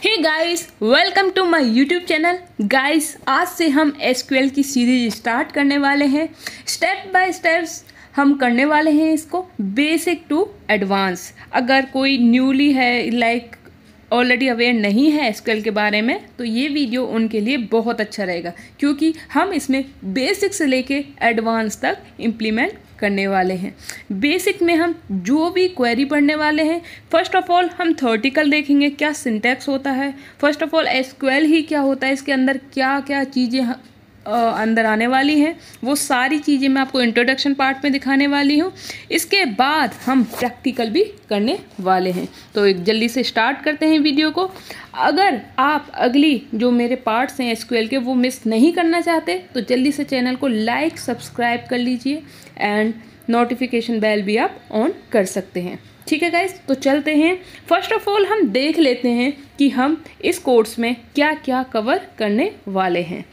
Hey guys, welcome to my YouTube channel. Guys, आज से हम एसक्यूएल की सीरीज स्टार्ट करने वाले हैं। स्टेप बाय स्टेप्स हम करने वाले हैं इसको, बेसिक टू एडवांस। अगर कोई न्यूली है ऑलरेडी अवेयर नहीं है एसक्यूएल के बारे में, तो ये वीडियो उनके लिए बहुत अच्छा रहेगा, क्योंकि हम इसमें बेसिक से लेके एडवांस तक इम्प्लीमेंट करने वाले हैं। बेसिक में हम जो भी क्वेरी पढ़ने वाले हैं, फर्स्ट ऑफ ऑल हम थ्योरेटिकल देखेंगे, क्या सिंटैक्स होता है, फर्स्ट ऑफ ऑल एसक्यूएल ही क्या होता है, इसके अंदर क्या क्या चीज़ें अंदर आने वाली हैं, वो सारी चीज़ें मैं आपको इंट्रोडक्शन पार्ट में दिखाने वाली हूँ। इसके बाद हम प्रैक्टिकल भी करने वाले हैं। तो एक जल्दी से स्टार्ट करते हैं वीडियो को। अगर आप अगली जो मेरे पार्ट्स हैं एसक्यूएल के वो मिस नहीं करना चाहते, तो जल्दी से चैनल को लाइक सब्सक्राइब कर लीजिए एंड नोटिफिकेशन बेल भी आप ऑन कर सकते हैं। ठीक है गाइस, तो चलते हैं। फर्स्ट ऑफ ऑल हम देख लेते हैं कि हम इस कोर्स में क्या क्या कवर करने वाले हैं।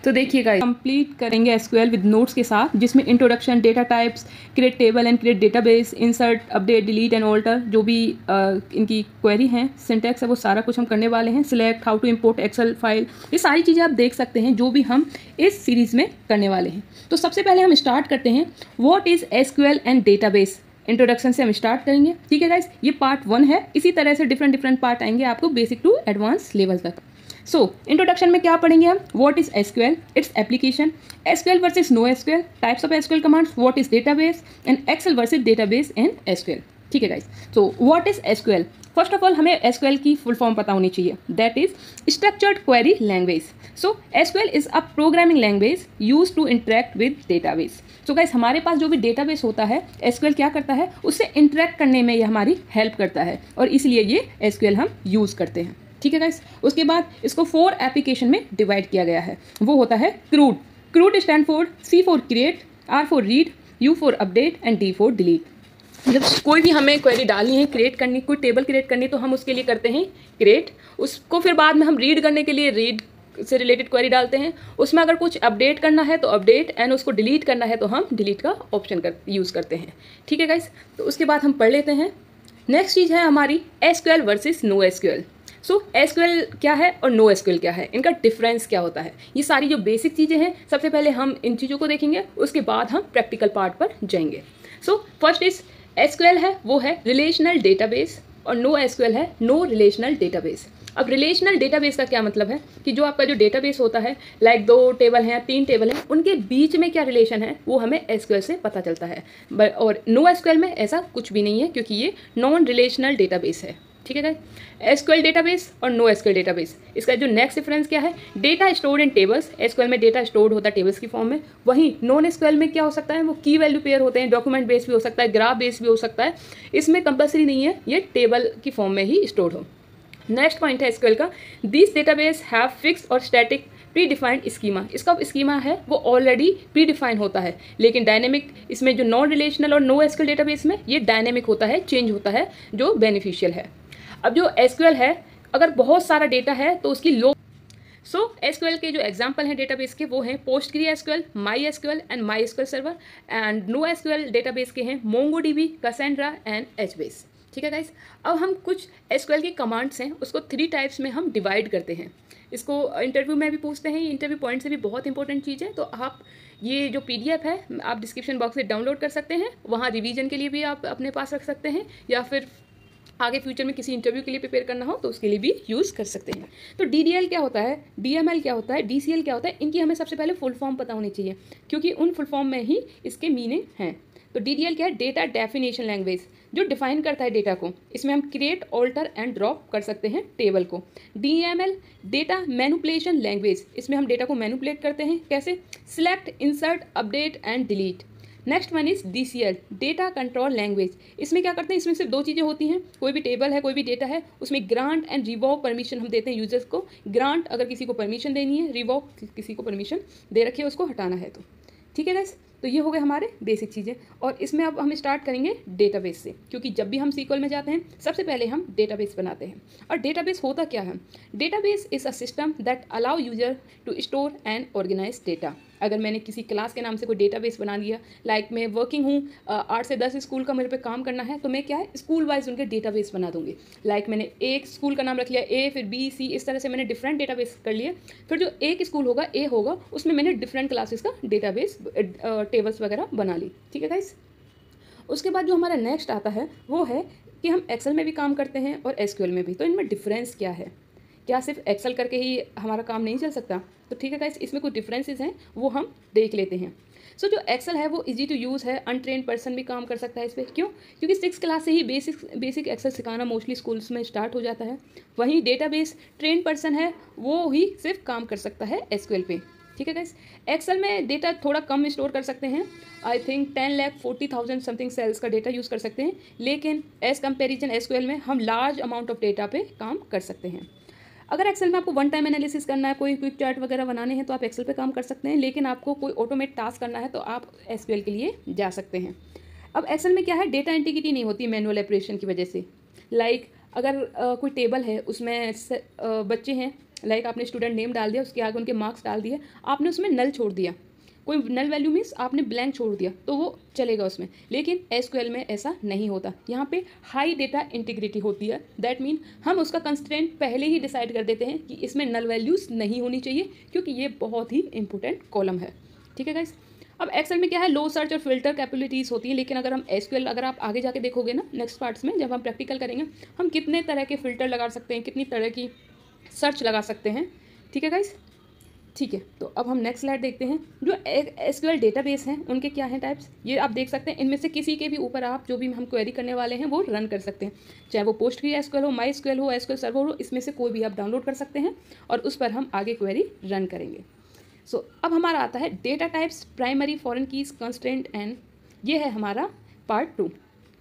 तो देखिएगा, कंप्लीट करेंगे एसक्यूएल विद नोट्स के साथ, जिसमें introduction, data types, create table and create database, insert, update, delete and alter, जो भी इनकी क्वेरी हैं, सिंटैक्स है, वो सारा कुछ हम करने वाले हैं। Select, how to import Excel file, ये सारी चीज़ें आप देख सकते हैं जो भी हम इस सीरीज़ में करने वाले हैं। तो सबसे पहले हम स्टार्ट करते हैं, what is SQL and database. Introduction से हम स्टार्ट करेंगे। ठीक है गाइस, ये पार्ट 1 है। इसी तरह से डिफरेंट पार्ट आएंगे आपको बेसिक टू एडवांस लेवल तक। सो इंट्रोडक्शन में क्या पढ़ेंगे हम, what is SQL, its application, SQL versus no SQL, types of SQL commands, what is database and Excel versus database and SQL. ठीक है guys, so what is SQL. First of all हमें SQL की full form पता होनी चाहिए, that is structured query language. So SQL is a programming language use to interact with database. So guys, हमारे पास जो भी डेटाबेस होता है, एसक्यूएल क्या करता है, उससे इंटरेक्ट करने में ये हमारी हेल्प करता है, और इसलिए ये एसक्यूएल हम यूज करते हैं। ठीक है गाइस, उसके बाद इसको 4 एप्लीकेशन में डिवाइड किया गया है। वो होता है crude. Crude stand for C for create, R for read, U for update and D for delete. जब कोई भी हमें क्वेरी डालनी है, क्रिएट करनी, कोई टेबल क्रिएट करनी, तो हम उसके लिए करते हैं क्रिएट। उसको फिर बाद में हम रीड करने के लिए रीड से रिलेटेड क्वेरी डालते हैं। उसमें अगर कुछ अपडेट करना है तो अपडेट, एंड उसको डिलीट करना है तो हम डिलीट का ऑप्शन यूज़ करते हैं। ठीक है गाइस, तो उसके बाद हम पढ़ लेते हैं। नेक्स्ट चीज़ है हमारी एसक्यूएल वर्सेस नो एसक्यूएल। सो एसक्यूएल क्या है और नो एसक्यूएल क्या है, इनका डिफरेंस क्या होता है, ये सारी जो बेसिक चीज़ें हैं, सबसे पहले हम इन चीज़ों को देखेंगे, उसके बाद हम प्रैक्टिकल पार्ट पर जाएंगे। सो फर्स्ट इज एसक्यूएल है, वो है रिलेशनल डेटाबेस, और नो एसक्यूएल है नो रिलेशनल डेटाबेस। अब रिलेशनल डेटाबेस का क्या मतलब है कि जो आपका जो डेटाबेस होता है, लाइक 2 टेबल हैं, 3 टेबल हैं, उनके बीच में क्या रिलेशन है वो हमें एसक्यूएल से पता चलता है। और नो एसक्यूएल में ऐसा कुछ भी नहीं है, क्योंकि ये नॉन रिलेशनल डेटाबेस है। ठीक है गाइस, एसक्यूएल डेटाबेस और नो एसक्यूएल डेटाबेस, इसका जो नेक्स्ट डिफरेंस क्या है, data stored in tables. SQL में डेटा स्टोर्ड होता है टेबल्स की फॉर्म में, वहीं नॉन एसक्यूएल में क्या हो सकता है, वो की वैल्यू पेयर होते हैं, डॉक्यूमेंट बेस भी हो सकता है, ग्राफ बेस भी हो सकता है। इसमें कंपलसरी नहीं है ये टेबल की फॉर्म में ही स्टोर्ड हो। नेक्स्ट पॉइंट है एसक्यूएल का, दिस डेटाबेस हैव फिक्स्ड और स्टैटिक प्री डिफाइंड स्कीमा। इसका स्कीमा है वो ऑलरेडी प्री डिफाइन होता है, लेकिन डायनेमिक इसमें जो नॉन रिलेशनल और नो एसक्यूएल डेटाबेस में ये डायनेमिक होता है, चेंज होता है, जो बेनिफिशियल है। अब जो एसक्यूएल है, अगर बहुत सारा डेटा है तो उसकी एसक्यूएल के जो एग्जांपल हैं डेटाबेस के, वो हैं PostgreSQL, MySQL and MySQL server. And no SQL database के हैं मोंगोडीबी, कैसेंड्रा एंड एचबेस। ठीक है गाइस, अब हम कुछ एसक्यूएल की कमांड्स हैं, उसको 3 टाइप्स में हम डिवाइड करते हैं। इसको इंटरव्यू में भी पूछते हैं, इंटरव्यू पॉइंट से भी बहुत इंपॉर्टेंट चीज़ है। तो आप ये जो PDF है आप डिस्क्रिप्शन बॉक्स से डाउनलोड कर सकते हैं, वहाँ रिवीजन के लिए भी आप अपने पास रख सकते हैं, या फिर आगे फ्यूचर में किसी इंटरव्यू के लिए प्रिपेयर करना हो तो उसके लिए भी यूज़ कर सकते हैं। तो DDL क्या होता है, DML क्या होता है, DCL क्या होता है, इनकी हमें सबसे पहले फुल फॉर्म पता होनी चाहिए, क्योंकि उन फुल फॉर्म में ही इसके मीनिंग हैं। तो DDL क्या है, डेटा डेफिनेशन लैंग्वेज, जो डिफाइन करता है डेटा को। इसमें हम क्रिएट, ऑल्टर एंड ड्रॉप कर सकते हैं टेबल को। DML डेटा मैनिपुलेशन लैंग्वेज, इसमें हम डेटा को मैनिपुलेट करते हैं, कैसे, select, insert, update and delete. Next one is DCL data control language. इसमें क्या करते हैं, इसमें सिर्फ 2 चीज़ें होती हैं, कोई भी टेबल है, कोई भी डेटा है, उसमें ग्रांट एंड रिवोक परमिशन हम देते हैं यूजर्स को। ग्रांट अगर किसी को परमिशन देनी है, रिवोक किसी को परमिशन दे रखी है उसको हटाना है। तो ठीक है गाइस, तो ये हो गए हमारे बेसिक चीज़ें। और इसमें अब हम स्टार्ट करेंगे डेटाबेस से, क्योंकि जब भी हम SQL में जाते हैं सबसे पहले हम डेटाबेस बनाते हैं। और डेटाबेस होता क्या है, database is a system that allow user to store and organize data. अगर मैंने किसी क्लास के नाम से कोई डेटाबेस बना लिया, लाइक मैं वर्किंग हूँ 8 से 10 स्कूल का मेरे पे काम करना है, तो मैं क्या है स्कूल वाइज उनके डेटाबेस बना दूंगी। लाइक मैंने एक स्कूल का नाम रख लिया ए, फिर बी सी, इस तरह से मैंने डिफरेंट डेटाबेस कर लिए। फिर जो एक स्कूल होगा ए होगा, उसमें मैंने डिफरेंट क्लासेस का डेटाबेस टेबल्स वगैरह बना ली। ठीक है गाइस। उसके बाद जो हमारा नेक्स्ट आता है वो है कि हम एक्सेल में भी काम करते हैं और एसक्यूएल में भी। तो इनमें डिफरेंस क्या है? क्या सिर्फ एक्सेल करके ही हमारा काम नहीं चल सकता? तो ठीक है गाइस, इसमें कुछ डिफरेंसेस हैं वो हम देख लेते हैं। सो जो एक्सेल है वो इजी टू यूज़ है, अनट्रेंड पर्सन भी काम कर सकता है इस पर। क्यों? क्योंकि 6 क्लास से ही बेसिक एक्सेल सिखाना मोस्टली स्कूल्स में स्टार्ट हो जाता है। वहीं डेटाबेस ट्रेंड पर्सन है वो ही सिर्फ काम कर सकता है एसक्यूएल पे। ठीक है गाइस। एक्सेल में डेटा थोड़ा कम स्टोर कर सकते हैं, आई थिंक 10,40,000 समथिंग सेल्स का डेटा यूज़ कर सकते हैं, लेकिन एज कंपेरिजन एसक्यूएल में हम लार्ज अमाउंट ऑफ डेटा पे काम कर सकते हैं। अगर एक्सेल में आपको वन टाइम एनालिसिस करना है, कोई क्विक चार्ट वगैरह बनाने हैं, तो आप एक्सेल पे काम कर सकते हैं, लेकिन आपको कोई ऑटोमेट टास्क करना है तो आप एसक्यूएल के लिए जा सकते हैं। अब एक्सेल में क्या है, डेटा इंटीग्रिटी नहीं होती मैनुअल ऑपरेशन की वजह से। लाइक अगर कोई टेबल है उसमें बच्चे हैं, लाइक आपने स्टूडेंट नेम डाल दिया, उसके आगे उनके मार्क्स डाल दिए, आपने उसमें नल छोड़ दिया, कोई नल वैल्यू मीन्स आपने ब्लैंक छोड़ दिया, तो वो चलेगा उसमें। लेकिन एसक्यूएल में ऐसा नहीं होता, यहाँ पे हाई डेटा इंटीग्रिटी होती है। दैट मीन हम उसका कंस्ट्रेंट पहले ही डिसाइड कर देते हैं कि इसमें नल वैल्यूज़ नहीं होनी चाहिए, क्योंकि ये बहुत ही इंपॉर्टेंट कॉलम है। ठीक है गाइस। अब एक्सेल में क्या है, लो सर्च और फिल्टर कैपेबिलिटीज़ होती है, लेकिन अगर हम एसक्यूएल, अगर आप आगे जाके देखोगे ना नेक्स्ट पार्ट्स में जब हम प्रैक्टिकल करेंगे, हम कितने तरह के फिल्टर लगा सकते हैं, कितनी तरह की सर्च लगा सकते हैं। ठीक है गाइस। ठीक है, तो अब हम नेक्स्ट स्लाइड देखते हैं। जो एसक्यूएल डेटाबेस हैं उनके क्या हैं टाइप्स, ये आप देख सकते हैं। इनमें से किसी के भी ऊपर आप जो भी हम क्वेरी करने वाले हैं वो रन कर सकते हैं, चाहे वो पोस्ट की एसक्यूएल हो, माई एसक्यूएल हो, एसक्यूएल सर्वर हो, इसमें से कोई भी आप डाउनलोड कर सकते हैं और उस पर हम आगे क्वेरी रन करेंगे। सो अब हमारा आता है data types, primary, foreign keys, constraint and, ये है हमारा पार्ट 2।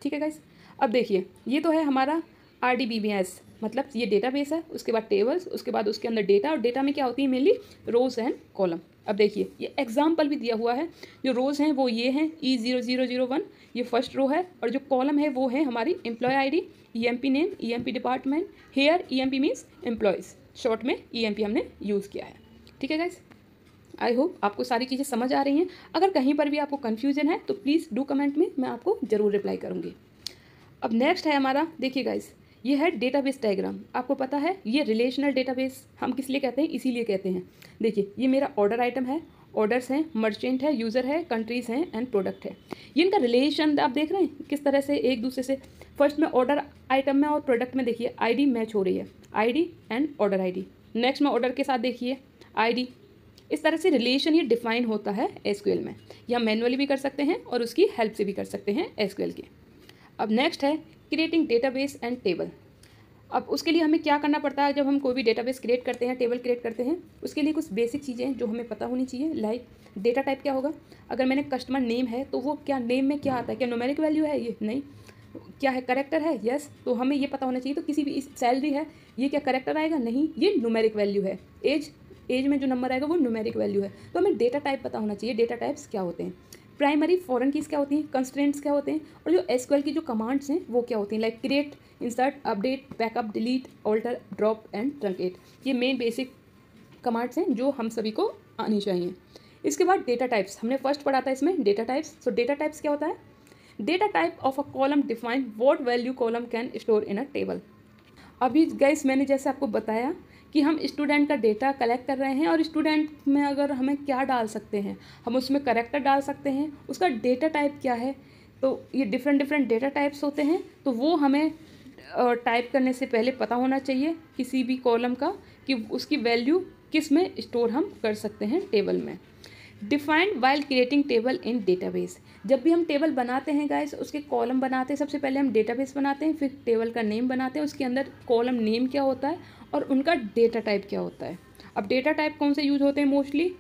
ठीक है गाइस। अब देखिए, ये तो है हमारा RDBMS, मतलब ये डेटाबेस है, उसके बाद टेबल्स, उसके बाद उसके अंदर डेटा, और डेटा में क्या होती है मेनली रोज एंड कॉलम। अब देखिए ये एग्जाम्पल भी दिया हुआ है, जो रोज हैं वो ये हैं E0001, ये फर्स्ट रो है, और जो कॉलम है वो है हमारी employ ID, EMP name, EMP department, here EMP means employees, short में EMP हमने यूज़ किया है। ठीक है गाइस। आई होप आपको सारी चीज़ें समझ आ रही हैं। अगर कहीं पर भी आपको कन्फ्यूजन है तो प्लीज़ डू कमेंट में, मैं आपको ज़रूर रिप्लाई करूँगी। अब नेक्स्ट है हमारा, देखिए गाइस, ये है डेटाबेस डायग्राम। आपको पता है ये रिलेशनल डेटाबेस हम किस लिए कहते हैं, इसीलिए कहते हैं। देखिए ये मेरा ऑर्डर आइटम है, ऑर्डर्स हैं, मर्चेंट है, यूज़र है, कंट्रीज़ हैं एंड प्रोडक्ट है। ये इनका रिलेशन आप देख रहे हैं किस तरह से एक दूसरे से, फर्स्ट में ऑर्डर आइटम में और प्रोडक्ट में देखिए ID मैच हो रही है, ID and order ID। Next में ऑर्डर के साथ देखिए ID। इस तरह से रिलेशन ये डिफाइन होता है एसक्यूएल में, या मैनुअली भी कर सकते हैं और उसकी हेल्प से भी कर सकते हैं एसक्यूएल के। अब नेक्स्ट है क्रिएटिंग डेटाबेस एंड टेबल। अब उसके लिए हमें क्या करना पड़ता है, जब हम कोई भी डेटाबेस क्रिएट करते हैं, टेबल क्रिएट करते हैं, उसके लिए कुछ बेसिक चीज़ें जो हमें पता होनी चाहिए। लाइक डेटा टाइप क्या होगा, अगर मैंने कस्टमर नेम है तो वो क्या नेम में क्या आता है, क्या न्यूमेरिक वैल्यू है, ये नहीं, क्या है करेक्टर है, यस, तो हमें ये पता होना चाहिए। तो किसी भी सैलरी है, ये क्या करेक्टर आएगा, नहीं, ये न्यूमेरिक वैल्यू है। एज में जो नंबर आएगा वो न्यूमेरिक वैल्यू है। तो हमें डेटा टाइप पता होना चाहिए, डेटा टाइप्स क्या होते हैं, प्राइमरी, फॉरेन कीज क्या होती हैं, कंस्ट्रेंट्स क्या होते हैं, और जो एसक्यूएल की जो कमांड्स हैं वो क्या होती हैं, like create, insert, update, backup, delete, alter, drop and truncate. ये मेन बेसिक कमांड्स हैं जो हम सभी को आनी चाहिए। इसके बाद डेटा टाइप्स हमने फर्स्ट पढ़ा था इसमें, डेटा टाइप्स। सो डेटा टाइप्स क्या होता है, data type of a column define what value column can store in a table. अभी गाइस मैंने जैसे आपको बताया कि हम स्टूडेंट का डेटा कलेक्ट कर रहे हैं, और स्टूडेंट में अगर हमें क्या डाल सकते हैं, हम उसमें करेक्टर डाल सकते हैं, उसका डेटा टाइप क्या है, तो ये डिफरेंट डेटा टाइप्स होते हैं। तो वो हमें टाइप करने से पहले पता होना चाहिए किसी भी कॉलम का, कि उसकी वैल्यू किस में स्टोर हम कर सकते हैं टेबल में। डिफाइंड वाइल क्रिएटिंग टेबल इन डेटाबेस। जब भी हम टेबल बनाते हैं गाइस, उसके कॉलम बनाते हैं, सबसे पहले हम डेटाबेस बनाते हैं, फिर टेबल का नेम बनाते हैं, उसके अंदर कॉलम नेम क्या होता है और उनका डेटा टाइप क्या होता है। अब डेटा टाइप कौन से यूज होते हैं मोस्टली,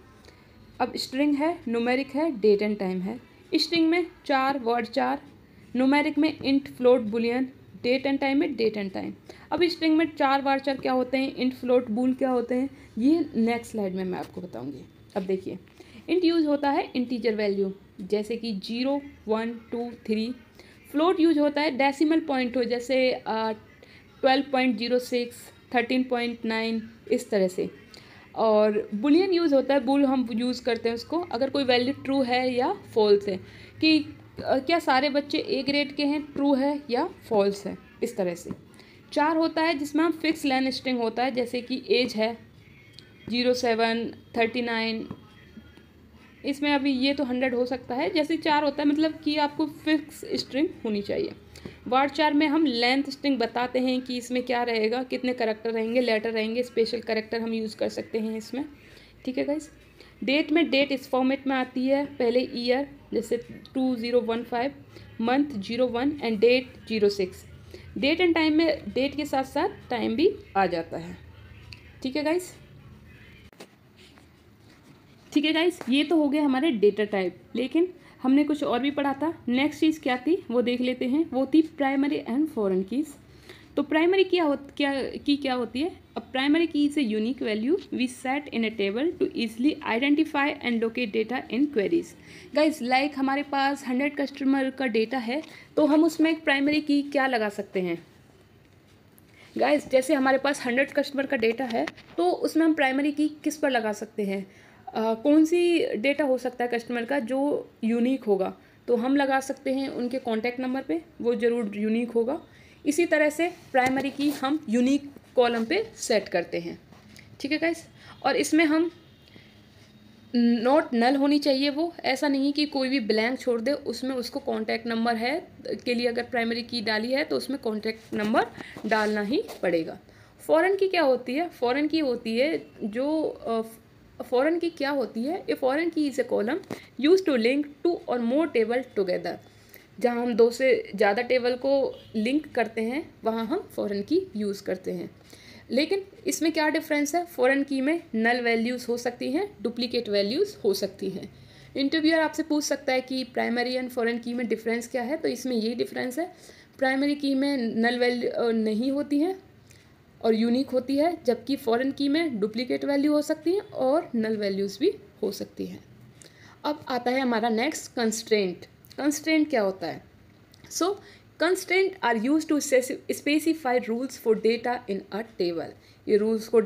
अब स्ट्रिंग है, न्यूमेरिक है, डेट एंड टाइम है। स्ट्रिंग में 4 वर्ड 4, न्यूमेरिक में int, float, boolean, date and time में डेट एंड टाइम। अब स्ट्रिंग में 4 बार 4 क्या होते हैं, इंट, फ्लोट, बुल क्या होते हैं, ये नेक्स्ट स्लाइड में मैं आपको बताऊंगी। अब देखिए, इंट यूज होता है इंटीजर वैल्यू, जैसे कि 0, 1, 2, 3। फ्लोट यूज होता है डेसिमल पॉइंट हो, जैसे 12.06, 13.9, इस तरह से। और बुलियन यूज़ होता है, बुल हम यूज़ करते हैं उसको अगर कोई वैल्यू ट्रू है या फॉल्स है, कि क्या सारे बच्चे ए ग्रेड के हैं, ट्रू है या फॉल्स है, इस तरह से। 4 होता है जिसमें हम फिक्स लेन स्ट्रिंग होता है, जैसे कि एज है 07, 39, इसमें अभी ये तो 100 हो सकता है, जैसे 4 होता है मतलब कि आपको फिक्स स्ट्रिंग होनी चाहिए। varchar में हम लेंथ स्ट्रिंग बताते हैं कि इसमें क्या रहेगा, कितने करैक्टर रहेंगे, लेटर रहेंगे, स्पेशल करैक्टर हम यूज़ कर सकते हैं इसमें, ठीक है गाइस। डेट में डेट इस फॉर्मेट में आती है, पहले ईयर जैसे 2015, month 01 and date 06। Date and time में डेट के साथ साथ टाइम भी आ जाता है, ठीक है गाइस। ठीक है गाइस, ये तो हो गया हमारे डेटा टाइप, लेकिन हमने कुछ और भी पढ़ा था। नेक्स्ट चीज़ क्या थी वो देख लेते हैं, वो थी प्राइमरी एंड फॉरेन कीज़। तो प्राइमरी क्या होती है? A primary key is a unique value we set in a table to easily identify and locate data in queries. Guys like हमारे पास 100 कस्टमर का डेटा है, तो हम उसमें एक प्राइमरी की क्या लगा सकते हैं गाइस? जैसे हमारे पास 100 कस्टमर का डेटा है, तो उसमें हम प्राइमरी की किस पर लगा सकते हैं? कौन सी डेटा हो सकता है कस्टमर का जो यूनिक होगा? तो हम लगा सकते हैं उनके कॉन्टैक्ट नंबर पे, वो ज़रूर यूनिक होगा। इसी तरह से प्राइमरी की हम यूनिक कॉलम पे सेट करते हैं, ठीक है गाइस। और इसमें हम नॉट नल होनी चाहिए, वो ऐसा नहीं कि कोई भी ब्लैंक छोड़ दे, उसमें उसको कॉन्टैक्ट नंबर है के लिए अगर प्राइमरी की डाली है तो उसमें कॉन्टैक्ट नंबर डालना ही पड़ेगा। फॉरेन की क्या होती है? फॉरेन की होती है जो फॉरेन की क्या होती है? A foreign key is a column use to link 2 और मोर टेबल टुगेदर। जहाँ हम 2 से ज़्यादा टेबल को लिंक करते हैं वहाँ हम फॉरेन की यूज़ करते हैं। लेकिन इसमें क्या डिफरेंस है? फॉरेन की में नल वैल्यूज़ हो सकती हैं, डुप्लीकेट वैल्यूज़ हो सकती हैं। इंटरव्यूअर आपसे पूछ सकता है कि प्राइमरी एंड फॉरेन की में डिफरेंस क्या है, तो इसमें यही डिफरेंस है। प्राइमरी की में नल वैल्यू नहीं होती है और यूनिक होती है, जबकि फॉरेन की में डुप्लीकेट वैल्यू हो सकती है और नल वैल्यूज़ भी हो सकती हैं। अब आता है हमारा नेक्स्ट कंस्ट्रेंट। कंस्ट्रेंट क्या होता है? So constraint are use to specify rules for data in a table. ये रूल्स को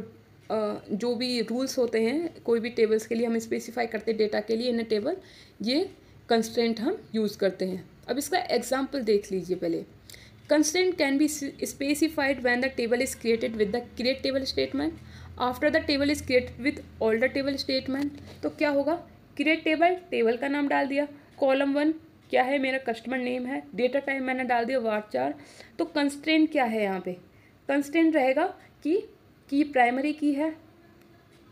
जो भी रूल्स होते हैं कोई भी टेबल्स के लिए हम स्पेसिफाई करते हैं डेटा के लिए इन अ टेबल, ये कंस्ट्रेंट हम यूज़ करते हैं। अब इसका एग्जाम्पल देख लीजिए पहले। Constraint can be specified when the table is created with the create table statement. After the table is created with older table statement. तो क्या होगा? create table, टेबल का नाम डाल दिया, कॉलम 1 क्या है? मेरा कस्टमर नेम है, डेटा टाइप मैंने डाल दिया varchar। तो कंस्ट्रेंट क्या है यहाँ पे? कंस्ट्रेंट रहेगा कि प्राइमरी की है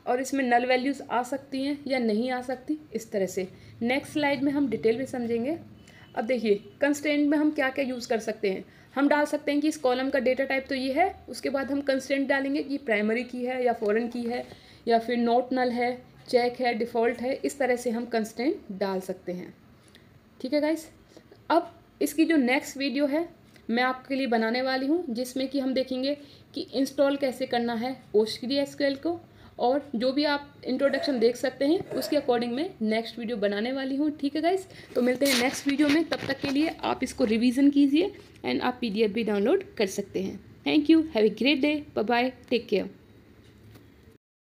और इसमें नल वैल्यूज़ आ सकती हैं या नहीं आ सकती, इस तरह से। नेक्स्ट स्लाइड में हम डिटेल में समझेंगे। अब देखिए कंस्ट्रेंट में हम क्या क्या यूज़ कर सकते हैं। हम डाल सकते हैं कि इस कॉलम का डेटा टाइप तो ये है, उसके बाद हम कंस्ट्रेंट डालेंगे कि प्राइमरी की है या फॉरेन की है या फिर नॉट नल है, चेक है, डिफ़ॉल्ट है, इस तरह से हम कंस्ट्रेंट डाल सकते हैं, ठीक है गाइस। अब इसकी जो नेक्स्ट वीडियो है मैं आपके लिए बनाने वाली हूँ, जिसमें कि हम देखेंगे कि इंस्टॉल कैसे करना है PostgreSQL को, और जो भी आप इंट्रोडक्शन देख सकते हैं उसके अकॉर्डिंग मैं नेक्स्ट वीडियो बनाने वाली हूँ, ठीक है गाइस। तो मिलते हैं नेक्स्ट वीडियो में, तब तक के लिए आप इसको रिवीजन कीजिए एंड आप PDF भी डाउनलोड कर सकते हैं। Thank you, have a great day, bye bye, take care.